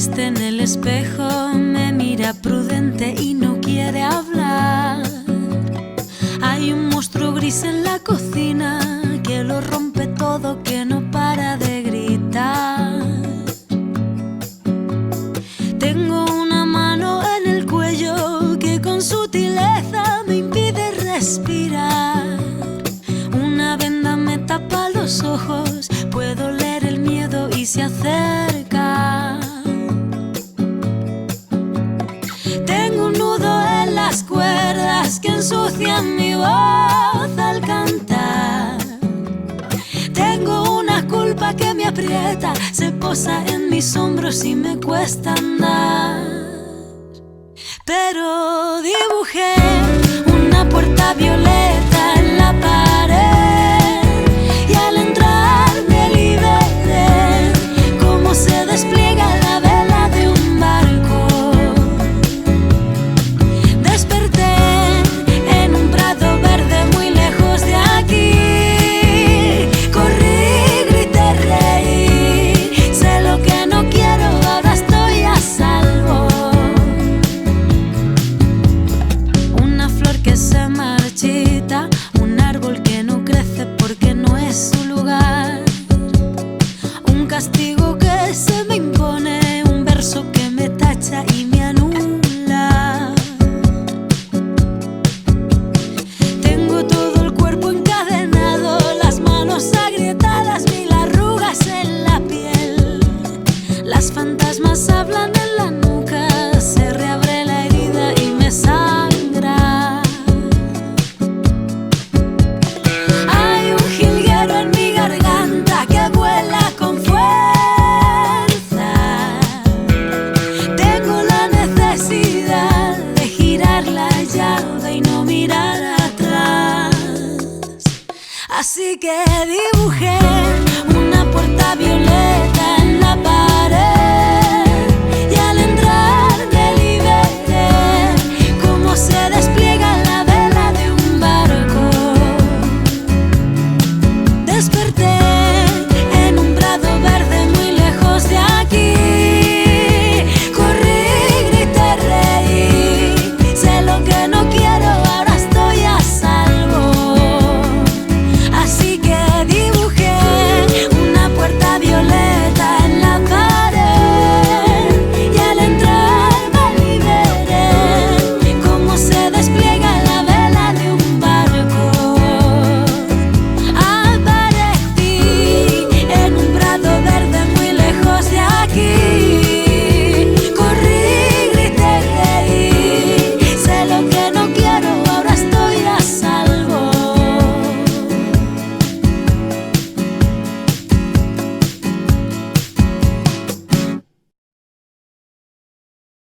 viste en el espejo, me mira prudente y no quiere hablar. Hay un monstruo gris en la cocina que lo rompe todo, que no para de gritar. Tengo una mano en el cuello que con sutileza me impide respirar. Una venda me tapa los ojos, puedo leer el miedo y se acerca. Tengo un nudo en las cuerdas que ensucian mi voz al cantar. Tengo una culpa que me aprieta, se posa en mis hombros y me cuesta andar. Pero dibujé una puerta violeta en la pared y al entrar me liberé, como se despliega la vela de un barco. Desperté en un prado verde muy lejos de aquí. Corrí, grité, reí, sé lo que no quiero, ahora estoy a salvo. Una flor que se marchita, un árbol que no crece porque no es su lugar. Un castigo que se me impone, un verso que me tacha y me anula. Tengo todo el cuerpo encadenado, las manos agrietadas, mil arrugas en la piel. Las fantasmas hablan en la nuca, se reabre la herida y me sangra. Hay un jilguero en mi garganta que vuela con fuerza. Tengo la necesidad de girar la llave y no mirar atrás. Así que dibujé una puerta violeta